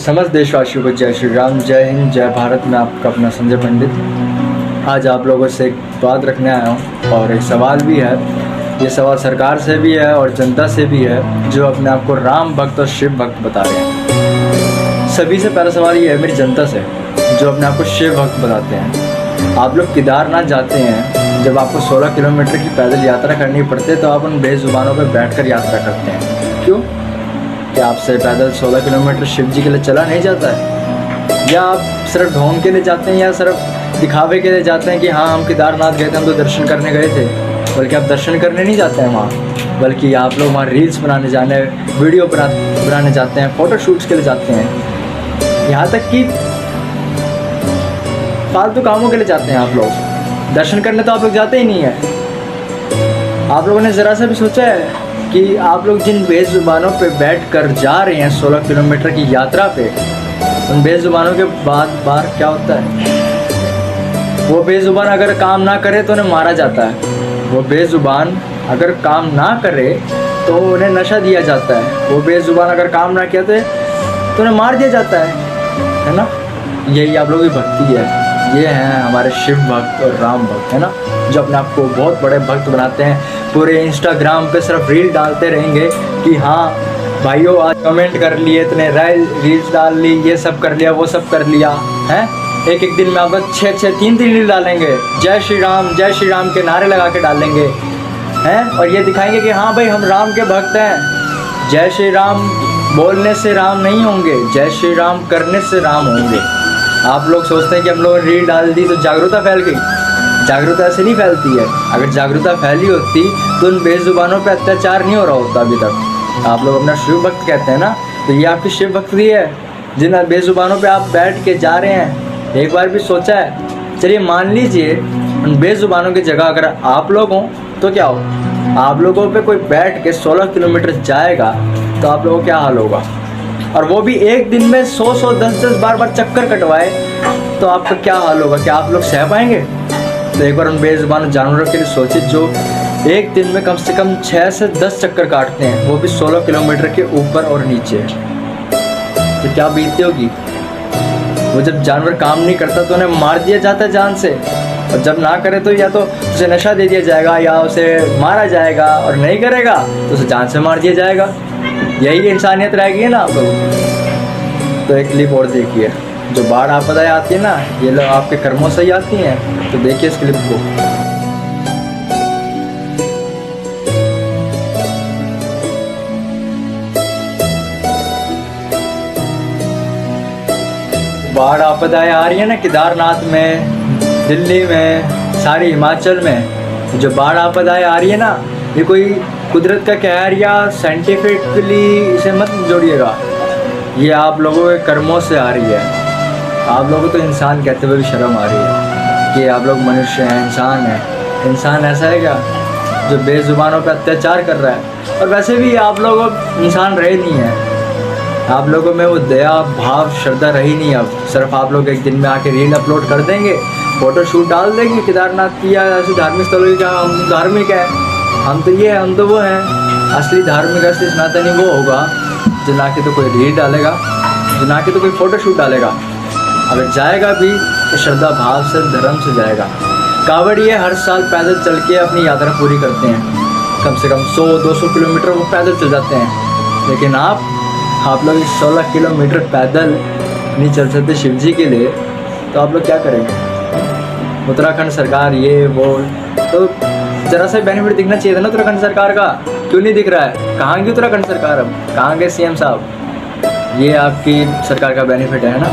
समस्त देशवासियों को जय श्री राम, जय हिंद, जय भारत। मैं आपका अपना संजय पंडित आज आप लोगों से एक बात रखने आया हूँ और एक सवाल भी है। ये सवाल सरकार से भी है और जनता से भी है जो अपने आप को राम भक्त और शिव भक्त बता रहे हैं। सभी से पहला सवाल ये है मेरी जनता से जो अपने आप को शिव भक्त बताते हैं। आप लोग केदारनाथ जाते हैं, जब आपको 16 किलोमीटर की पैदल यात्रा करनी पड़ती है तो आप उन बेजुबानों पर बैठकर यात्रा करते हैं। क्यों? क्या आपसे पैदल 16 किलोमीटर शिव जी के लिए चला नहीं जाता है? या आप सिर्फ ढोंग के लिए जाते हैं या सिर्फ दिखावे के लिए जाते हैं कि हाँ हम केदारनाथ गए थे, हम तो दर्शन करने गए थे। बल्कि आप दर्शन करने नहीं जाते हैं वहाँ, बल्कि आप लोग वहाँ रील्स बनाने जाने, वीडियो बनाने जाते हैं, फ़ोटो शूट्स के लिए जाते हैं। यहाँ तक कि फालतू कामों के लिए जाते हैं आप लोग। दर्शन करने तो आप लोग जाते ही नहीं हैं। आप लोगों ने ज़रा सा भी सोचा है कि आप लोग जिन बेजुबानों पे बैठ कर जा रहे हैं 16 किलोमीटर की यात्रा पे, उन बेजुबानों के बार क्या होता है? वो बेजुबान अगर काम ना करे तो उन्हें मारा जाता है। वो बेजुबान अगर काम ना करे तो उन्हें नशा दिया जाता है। वो बेजुबान अगर काम ना किया तो उन्हें मार दिया जाता है ना? यही आप लोगों की भक्ति है। ये हैं हमारे शिव भक्त और राम भक्त, है ना, जो अपने आप को बहुत बड़े भक्त बनाते हैं। पूरे इंस्टाग्राम पे सिर्फ रील डालते रहेंगे कि हाँ भाइयों आज कमेंट कर लिए, इतने रील्स डाल ली, ये सब कर लिया, वो सब कर लिया है। एक दिन में आप 6-3 रील डालेंगे, जय श्री राम के नारे लगा के डालेंगे हैं, और ये दिखाएंगे कि हाँ भाई हम राम के भक्त हैं। जय श्री राम बोलने से राम नहीं होंगे, जय श्री राम करने से राम होंगे। आप लोग सोचते हैं कि हम लोग रील डाल दी तो जागरूकता फैल गई। जागरूकता ऐसे नहीं फैलती है। अगर जागरूकता फैली होती तो उन बेजुबानों पे अत्याचार नहीं हो रहा होता अभी तक। आप लोग अपना शिव भक्त कहते हैं ना, तो ये आपकी शिव भक्ति है जिन बेजुबानों पे आप बैठ के जा रहे हैं। एक बार भी सोचा है? चलिए मान लीजिए उन बेजुबानों की जगह अगर आप लोग हों तो क्या हो? आप लोगों पे कोई बैठ के 16 किलोमीटर जाएगा तो आप लोगों को क्या हाल होगा? और वो भी एक दिन में 100 10 बार चक्कर कटवाए तो आपका क्या हाल होगा? क्या आप लोग सह पाएंगे? तो एक बार उन बेजुबान जानवरों के लिए सोचिए जो एक दिन में कम से कम 6 से 10 चक्कर काटते हैं, वो भी 16 किलोमीटर के ऊपर और नीचे। तो क्या बीतती होगी? वो जब जानवर काम नहीं करता तो उन्हें मार दिया जाता है जान से, और जब ना करे तो या तो उसे नशा दे दिया जाएगा या उसे मारा जाएगा, और नहीं करेगा तो उसे जान से मार दिया जाएगा। यही इंसानियत रह गई है ना आप लोग। तो एक क्लिप और देखिए। जो बाढ़ आपदाएं आती है ना, ये लोग आपके कर्मों से ही आती हैं। तो देखिए इस क्लिप को। बाढ़ आपदाएं आ रही है ना केदारनाथ में, दिल्ली में, सारी हिमाचल में जो बाढ़ आपदाएं आ रही है ना, ये कोई कुदरत का कहर या साइंटिफिकली इसे मत जोड़िएगा। ये आप लोगों के कर्मों से आ रही है। आप लोगों को तो इंसान कहते हुए भी शर्म आ रही है कि आप लोग मनुष्य हैं, इंसान हैं। इंसान ऐसा है क्या जो बेजुबानों पर अत्याचार कर रहा है? और वैसे भी आप लोग इंसान रहे नहीं हैं। आप लोगों में वो दया भाव श्रद्धा रही नहीं। अब सिर्फ आप लोग एक दिन में आके रील अपलोड कर देंगे, फ़ोटो शूट डाल देंगे केदारनाथ की या ऐसे धार्मिक स्थलों की। हम धार्मिक है, हम तो ये हैं, हम तो वो हैं। असली धार्मिक असली सनातनी वो होगा जो ना कि तो कोई रील डालेगा, जो ना कि तो कोई फ़ोटो शूट डालेगा। अगर जाएगा भी तो श्रद्धा भाव से, धर्म से जाएगा। कांवड़िए हर साल पैदल चल के अपनी यात्रा पूरी करते हैं। कम से कम 100-200 किलोमीटर वो पैदल चल जाते हैं। लेकिन आप लोग 16 किलोमीटर पैदल नहीं चल सकते शिव जी के लिए, तो आप लोग क्या करेंगे? उत्तराखंड सरकार ये वो, तो ज़रा सा बेनिफिट दिखना चाहिए था ना उत्तराखंड सरकार का। क्यों नहीं दिख रहा है? कहाँ गई उत्तराखंड सरकार? अब कहाँ गए सीएम साहब? ये आपकी सरकार का बेनिफिट है ना।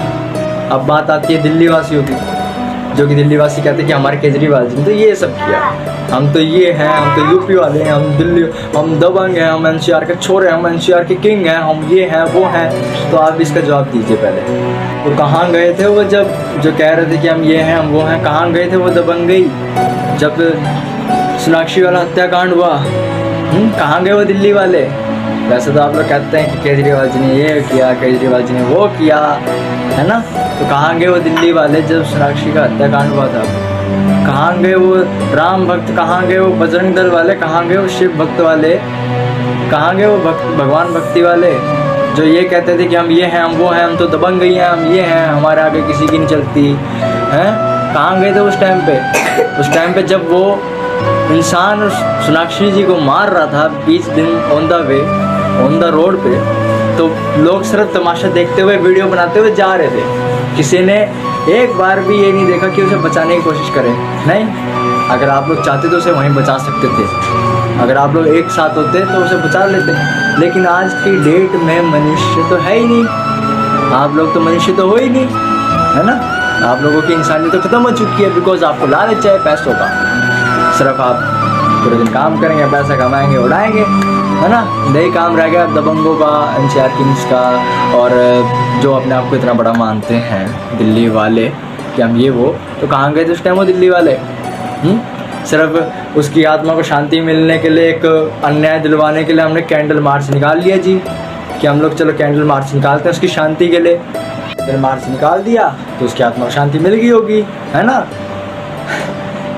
अब बात आती है दिल्ली वासियों की, जो कि दिल्ली वासी कहते हैं कि हमारे केजरीवाल जी ने तो ये सब किया, हम तो ये हैं, हम तो यूपी वाले हैं, हम दबंग हैं, हम एनसीआर के छोरे हैं, हम एनसीआर के किंग हैं, हम ये हैं वो हैं। तो आप इसका जवाब दीजिए पहले। तो कहाँ गए थे वो जब जो कह रहे थे कि हम ये हैं हम वो हैं? कहाँ गए थे वो दबंगई जब सोनाक्षी वाला हत्याकांड हुआ? कहाँ गए वो दिल्ली वाले? वैसे तो आप लोग कहते हैं कि केजरीवाल जी ने ये किया, केजरीवाल जी ने वो किया, है ना। तो कहाँ गए वो दिल्ली वाले जब सोनाक्षी का हत्याकांड हुआ था? कहाँ गए वो राम भक्त? कहाँ गए वो बजरंग दल वाले? कहाँ गए वो शिव भक्त वाले? कहाँ गए वो भगवान भक्ति वाले जो ये कहते थे कि हम ये हैं, हम वो हैं, हम तो दबंग गई हैं, हम ये हैं, हमारे आगे किसी की नहीं चलती हैं, कहाँ गए थे उस टाइम पे? उस टाइम पे जब वो इंसान सोनाक्षी जी को मार रहा था 20 दिन ऑन द रोड पे, तो लोग सिर्फ तमाशा देखते हुए, वीडियो बनाते हुए जा रहे थे। किसी ने एक बार भी ये नहीं देखा कि उसे बचाने की कोशिश करें। नहीं, अगर आप लोग चाहते तो उसे वहीं बचा सकते थे, अगर आप लोग एक साथ होते तो उसे बचा लेते। लेकिन आज की डेट में मनुष्य तो है ही नहीं, आप लोग तो मनुष्य तो हो ही नहीं, है ना? आप लोगों की इंसानियत तो ख़त्म हो चुकी है, बिकॉज आपको लालच है पैसों का। सिर्फ आप पूरे दिन काम करेंगे, पैसा कमाएंगे, उड़ाएंगे, है ना? यही काम रह गया दबंगों का, NCR किंग्स का, और जो अपने आप को इतना बड़ा मानते हैं दिल्ली वाले कि हम ये वो। तो कहाँ गए थे उस टाइम वो दिल्ली वाले? सिर्फ उसकी आत्मा को शांति मिलने के लिए, एक अन्याय दिलवाने के लिए हमने कैंडल मार्च निकाल लिया जी, कि हम लोग चलो कैंडल मार्च निकालते हैं उसकी शांति के लिए। कैंडल मार्च निकाल दिया तो उसकी आत्मा को शांति मिल गई होगी, है ना?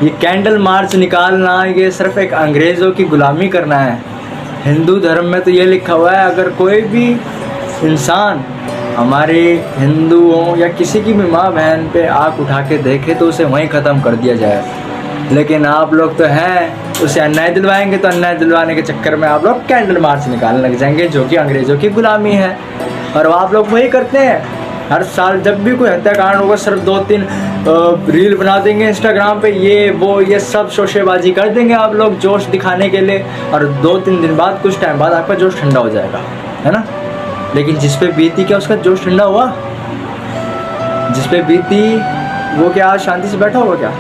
ये कैंडल मार्च निकालना ये सिर्फ एक अंग्रेज़ों की गुलामी करना है। हिंदू धर्म में तो ये लिखा हुआ है, अगर कोई भी इंसान हमारे हिंदुओं या किसी की भी माँ बहन पे आँख उठा के देखे तो उसे वहीं ख़त्म कर दिया जाए। लेकिन आप लोग तो हैं, उसे अन्याय दिलवाएंगे तो अन्याय दिलवाने के चक्कर में आप लोग कैंडल मार्च निकालने लग जाएंगे, जो कि अंग्रेज़ों की गुलामी है। और आप लोग वही करते हैं। हर साल जब भी कोई हत्याकांड होगा, सिर्फ 2-3 रील बना देंगे इंस्टाग्राम पे, ये वो ये सब शोशेबाजी कर देंगे आप लोग जोश दिखाने के लिए, और 2-3 दिन बाद, कुछ टाइम बाद आपका जोश ठंडा हो जाएगा, है ना? लेकिन जिस पे बीती क्या उसका जोश ठंडा हुआ? जिस पे बीती वो क्या आज शांति से बैठा होगा क्या?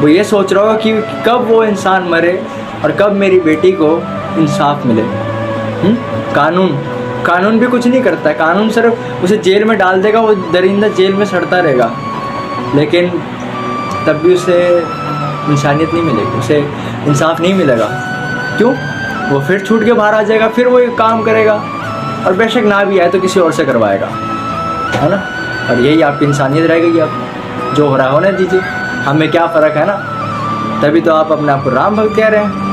वो ये सोच रहा होगा कि कब वो इंसान मरे और कब मेरी बेटी को इंसाफ मिले। कानून भी कुछ नहीं करता है, कानून सिर्फ उसे जेल में डाल देगा, वो दरिंदा जेल में सड़ता रहेगा, लेकिन तब भी उसे इंसानियत नहीं मिलेगी, उसे इंसाफ नहीं मिलेगा। क्यों? वो फिर छूट के बाहर आ जाएगा, फिर वो काम करेगा, और बेशक ना भी आए तो किसी और से करवाएगा, है ना? और यही आपकी इंसानियत रह गई। अब जो हो रहा है होने दीजिए, हमें क्या फ़र्क है ना? तभी तो आप अपने आप को राम भक्त कह रहे हैं।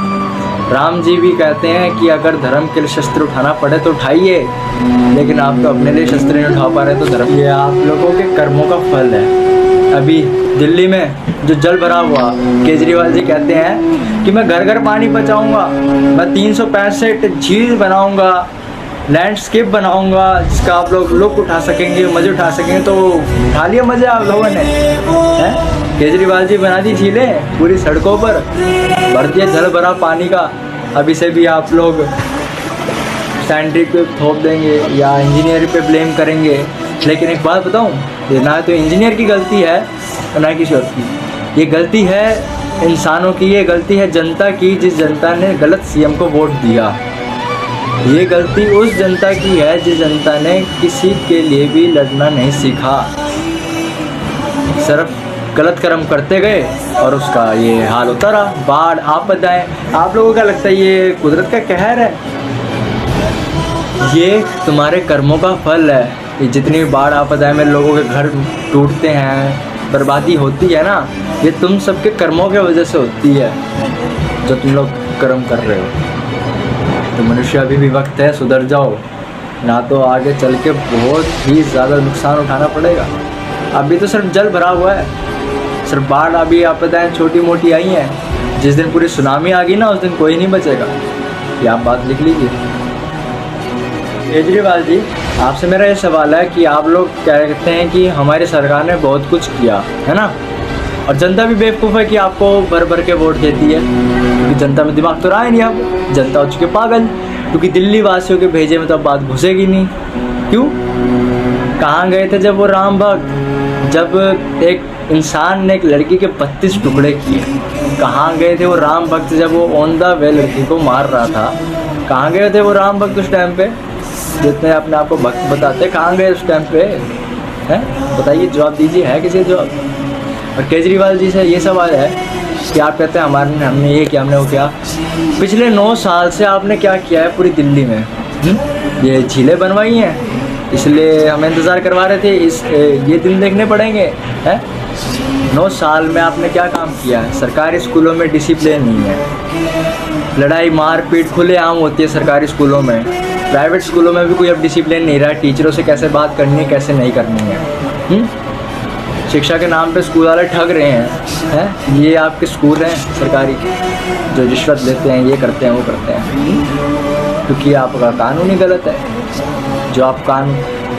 राम जी भी कहते हैं कि अगर धर्म के लिए शस्त्र उठाना पड़े तो उठाइए, लेकिन आप तो अपने लिए शस्त्र नहीं उठा पा रहे, तो धर्म ये आप लोगों के कर्मों का फल है। अभी दिल्ली में जो जल भरा हुआ, केजरीवाल जी कहते हैं कि मैं घर घर पानी पहुँचाऊँगा, मैं 365 झील बनाऊँगा, लैंडस्केप बनाऊँगा, जिसका आप लोग लुत्फ़ उठा सकेंगे, मज़े उठा सकेंगे। तो उठा लिया मज़े आप लोगों ने, हैं? केजरीवाल जी बना दी झीलें पूरी सड़कों पर, भर दिया जल भरा पानी का। अब इसे भी आप लोग साइंटिस्ट पे थोप देंगे या इंजीनियर पे ब्लेम करेंगे। लेकिन एक बात बताऊं, ये ना तो इंजीनियर की गलती है और ना किसी और की, ये गलती है इंसानों की, ये गलती है जनता की, जिस जनता ने गलत CM को वोट दिया। ये गलती उस जनता की है जिस जनता ने किसी के लिए भी लड़ना नहीं सीखा, सिर्फ गलत कर्म करते गए और उसका ये हाल होता रहा। बाढ़, आपदाएं, आप लोगों का लगता है ये कुदरत का कहर है? ये तुम्हारे कर्मों का फल है। ये जितनी भी बाढ़ आपदाएं में लोगों के घर टूटते हैं, बर्बादी होती है ना, ये तुम सबके कर्मों की वजह से होती है, जो तुम लोग कर्म कर रहे हो। तो मनुष्य अभी भी वक्त है, सुधर जाओ, ना तो आगे चल के बहुत ही ज़्यादा नुकसान उठाना पड़ेगा। अभी तो सिर्फ जल भरा हुआ है, सिर्फ बाढ़ अभी आपदाएं छोटी मोटी आई हैं। जिस दिन पूरी सुनामी आ गई ना, उस दिन कोई नहीं बचेगा। ये आप बात लिख लीजिए। केजरीवाल जी, आपसे मेरा ये सवाल है कि आप लोग कहते हैं कि हमारी सरकार ने बहुत कुछ किया, है ना, और जनता भी बेवकूफ़ है कि आपको भर भर के वोट देती है, क्योंकि जनता में दिमाग तो रहा ही नहीं। अब जनता हो चुकी है पागल, क्योंकि दिल्ली वासियों के भेजे में तो अब बात घुसेगी नहीं। क्यों? कहाँ गए थे जब वो राम भक्त, जब एक इंसान ने एक लड़की के 32 टुकड़े किए? कहाँ गए थे वो राम भक्त जब वो ऑन द वे लड़की को मार रहा था? कहाँ गए थे वो राम भक्त उस टाइम पे, जितने अपने आप को भक्त बताते? कहाँ गए उस टाइम पे? हैं, बताइए, जवाब दीजिए, है किसी जवाब? और केजरीवाल जी से ये सवाल है कि आप कहते हैं हमने ये किया, हमने वो किया। पिछले 9 साल से आपने क्या किया है पूरी दिल्ली में? ये झीलें बनवाई हैं, इसलिए हम इंतज़ार करवा रहे थे, ये दिन देखने पड़ेंगे, हैं? 9 साल में आपने क्या काम किया है? सरकारी स्कूलों में डिसिप्लिन नहीं है, लड़ाई मारपीट खुलेआम होती है सरकारी स्कूलों में, प्राइवेट स्कूलों में भी कोई अब डिसिप्लिन नहीं रहा, टीचरों से कैसे बात करनी है कैसे नहीं करनी है। शिक्षा के नाम पे स्कूल वाले ठग रहे हैं। ये आपके स्कूल हैं सरकारी जो रिश्वत लेते हैं, ये करते हैं वो करते हैं, क्योंकि आपका कानून ही गलत है। जो आप कानून,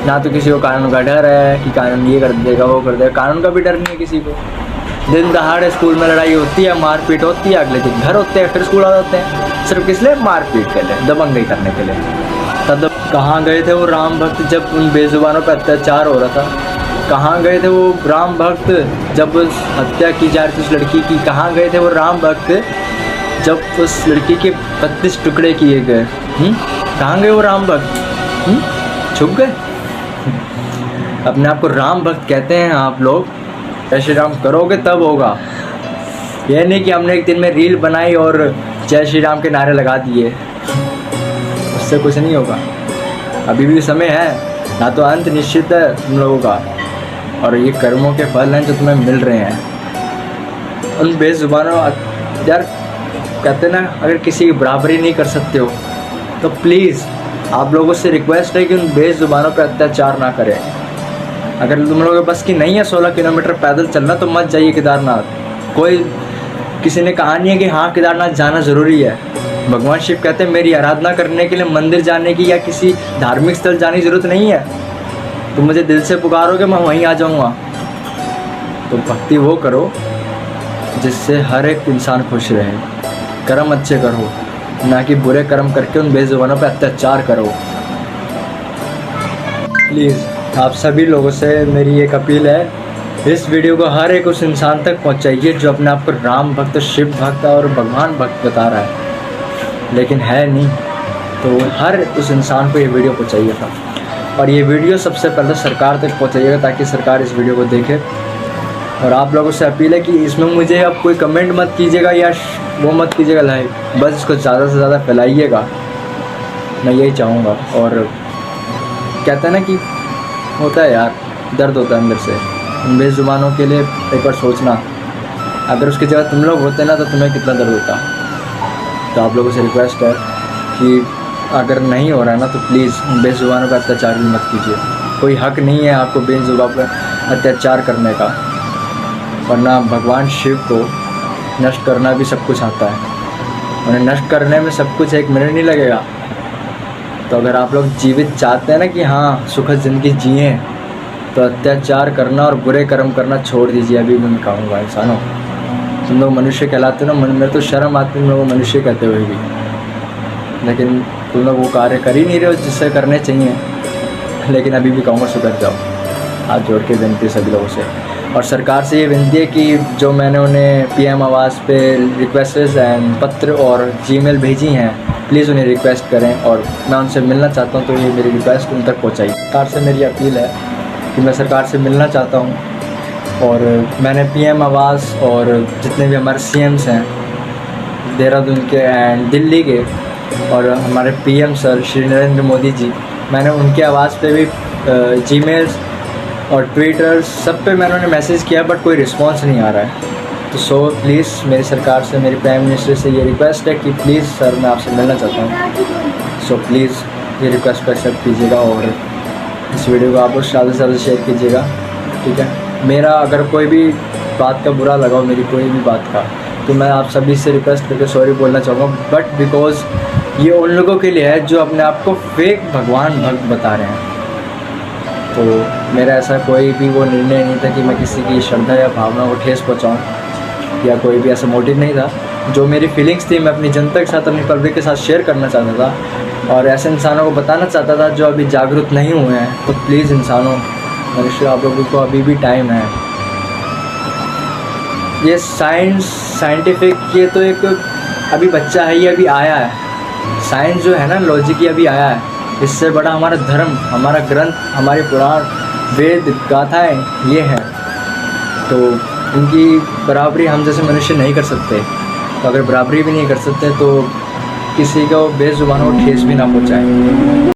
ना तो किसी को कानून का डर है कि कानून ये कर देगा वो कर देगा, कानून का भी डर नहीं है किसी को। दिन दहाड़े स्कूल में लड़ाई होती है, मारपीट होती है, अगले दिन घर होते हैं, फिर स्कूल आ जाते हैं, सिर्फ किस लिए? मारपीट के लिए, दबंगई करने के लिए। तब कहाँ गए थे वो राम भक्त जब उन बेजुबानों पर अत्याचार हो रहा था? कहाँ गए थे वो राम भक्त जब उस हत्या की जा रही थी उस लड़की की? कहाँ गए थे वो राम भक्त जब उस लड़की के 32 टुकड़े किए गए? कहाँ गए वो राम भक्त? छुप गए? अपने आप को राम भक्त कहते हैं आप लोग, जय श्री राम करोगे तब होगा। यह नहीं कि हमने एक दिन में रील बनाई और जय श्री राम के नारे लगा दिए, उससे कुछ नहीं होगा। अभी भी समय है, ना तो अंत निश्चित है तुम लोगों का, और ये कर्मों के फल हैं जो तुम्हें मिल रहे हैं। उन बेजुबानों, यार कहते ना, अगर किसी की बराबरी नहीं कर सकते हो तो प्लीज़ आप लोगों से रिक्वेस्ट है कि उन बेजुबानों पर अत्याचार ना करें। अगर तुम लोगों के बस की नहीं है 16 किलोमीटर पैदल चलना तो मत जाइए केदारनाथ। कोई किसी ने कहा नहीं है कि हाँ केदारनाथ जाना ज़रूरी है। भगवान शिव कहते हैं मेरी आराधना करने के लिए मंदिर जाने की या किसी धार्मिक स्थल जाने की ज़रूरत नहीं है। तुम मुझे दिल से पुकारोगे मैं वहीं आ जाऊँगा। तो भक्ति वो करो जिससे हर एक इंसान खुश रहे। कर्म अच्छे करो, ना कि बुरे कर्म करके उन बेजुबानों पर अत्याचार करो। प्लीज़ आप सभी लोगों से मेरी एक अपील है, इस वीडियो को हर एक उस इंसान तक पहुंचाइए जो अपने आप को राम भक्त, शिव भक्त और भगवान भक्त बता रहा है लेकिन है नहीं। तो हर उस इंसान को ये वीडियो पहुंचाइएगा, और ये वीडियो सबसे पहले सरकार तक पहुंचाइएगा ताकि सरकार इस वीडियो को देखे। और आप लोगों से अपील है कि इसमें मुझे अब कोई कमेंट मत कीजिएगा या वो मत कीजिएगा लाइक, बस इसको ज़्यादा से ज़्यादा फैलाइएगा, मैं यही चाहूँगा। और कहते हैं ना कि होता है यार, दर्द होता है अंदर से। बेजुबानों के लिए एक बार सोचना, अगर उसकी जगह तुम लोग होते ना तो तुम्हें कितना दर्द होता। तो आप लोगों से रिक्वेस्ट है कि अगर नहीं हो रहा है ना तो प्लीज़ बेजुबानों का अत्याचार भी मत कीजिए। कोई हक नहीं है आपको बेजुबान पर अत्याचार करने का, वरना भगवान शिव को नष्ट करना भी सब कुछ आता है। उन्हें नष्ट करने में सब कुछ एक मिनट नहीं लगेगा। तो अगर आप लोग जीवित चाहते हैं ना कि हाँ सुखद ज़िंदगी जिए, तो अत्याचार करना और बुरे कर्म करना छोड़ दीजिए। अभी मैं कहूँगा इंसानों, तुम लोग मनुष्य कहलाते हो ना, मेरे तो शर्म आती है तुम लोग मनुष्य कहते हुए भी, लेकिन तुम लोग वो कार्य कर ही नहीं रहे हो जिससे करने चाहिए। लेकिन अभी भी कहूँगा सुधर जाओ, हाथ जोड़ के विनती सभी लोगों से। और सरकार से ये विनती है कि जो मैंने उन्हें PM आवास पे रिक्वेस्ट्स एंड पत्र और जीमेल भेजी हैं, प्लीज़ उन्हें रिक्वेस्ट करें और मैं उनसे मिलना चाहता हूँ, तो ये मेरी रिक्वेस्ट उन तक पहुँचाई। सरकार से मेरी अपील है कि मैं सरकार से मिलना चाहता हूँ। और मैंने PM आवास और जितने भी हमारे CMs हैं देहरादून के एंड दिल्ली के, और हमारे PM सर श्री नरेंद्र मोदी जी, मैंने उनके आवाज़ पे भी जीमेल्स और ट्विटर सब पे मैंने उन्हें मैसेज किया, बट कोई रिस्पांस नहीं आ रहा है। तो सो प्लीज़ मेरी सरकार से, मेरी प्राइम मिनिस्टर से ये रिक्वेस्ट है कि प्लीज़ सर मैं आपसे मिलना चाहता हूँ। सो प्लीज़ ये रिक्वेस्ट को एक्सेप्ट कीजिएगा और इस वीडियो को आप लोग ज़्यादा से ज़्यादा शेयर कीजिएगा, ठीक है। मेरा अगर कोई भी बात का बुरा लगा हो, मेरी कोई भी बात का, तो मैं आप सभी से रिक्वेस्ट करके सॉरी बोलना चाहूँगा, बट बिकॉज़ ये उन लोगों के लिए है जो अपने आप को फेक भगवान भक्त बता रहे हैं। तो मेरा ऐसा कोई भी वो निर्णय नहीं था कि मैं किसी की श्रद्धा या भावना को ठेस पहुँचाऊँ, या कोई भी ऐसा मोटिव नहीं था। जो मेरी फीलिंग्स थी मैं अपनी जनता के साथ, अपनी पब्लिक के साथ शेयर करना चाहता था और ऐसे इंसानों को बताना चाहता था जो अभी जागरूक नहीं हुए हैं। तो प्लीज़ इंसानों, मनुष्य, आप लोगों को अभी भी टाइम है। ये साइंटिफिक, ये तो एक अभी बच्चा है, ये अभी आया है। साइंस जो है ना, लॉजिक, ये अभी आया है। इससे बड़ा हमारा धर्म, हमारा ग्रंथ, हमारे पुराण, वेद, गाथाएँ ये हैं। तो इनकी बराबरी हम जैसे मनुष्य नहीं कर सकते। तो अगर बराबरी भी नहीं कर सकते तो किसी को बेजुबानों को ठेस भी ना पहुँचाएं।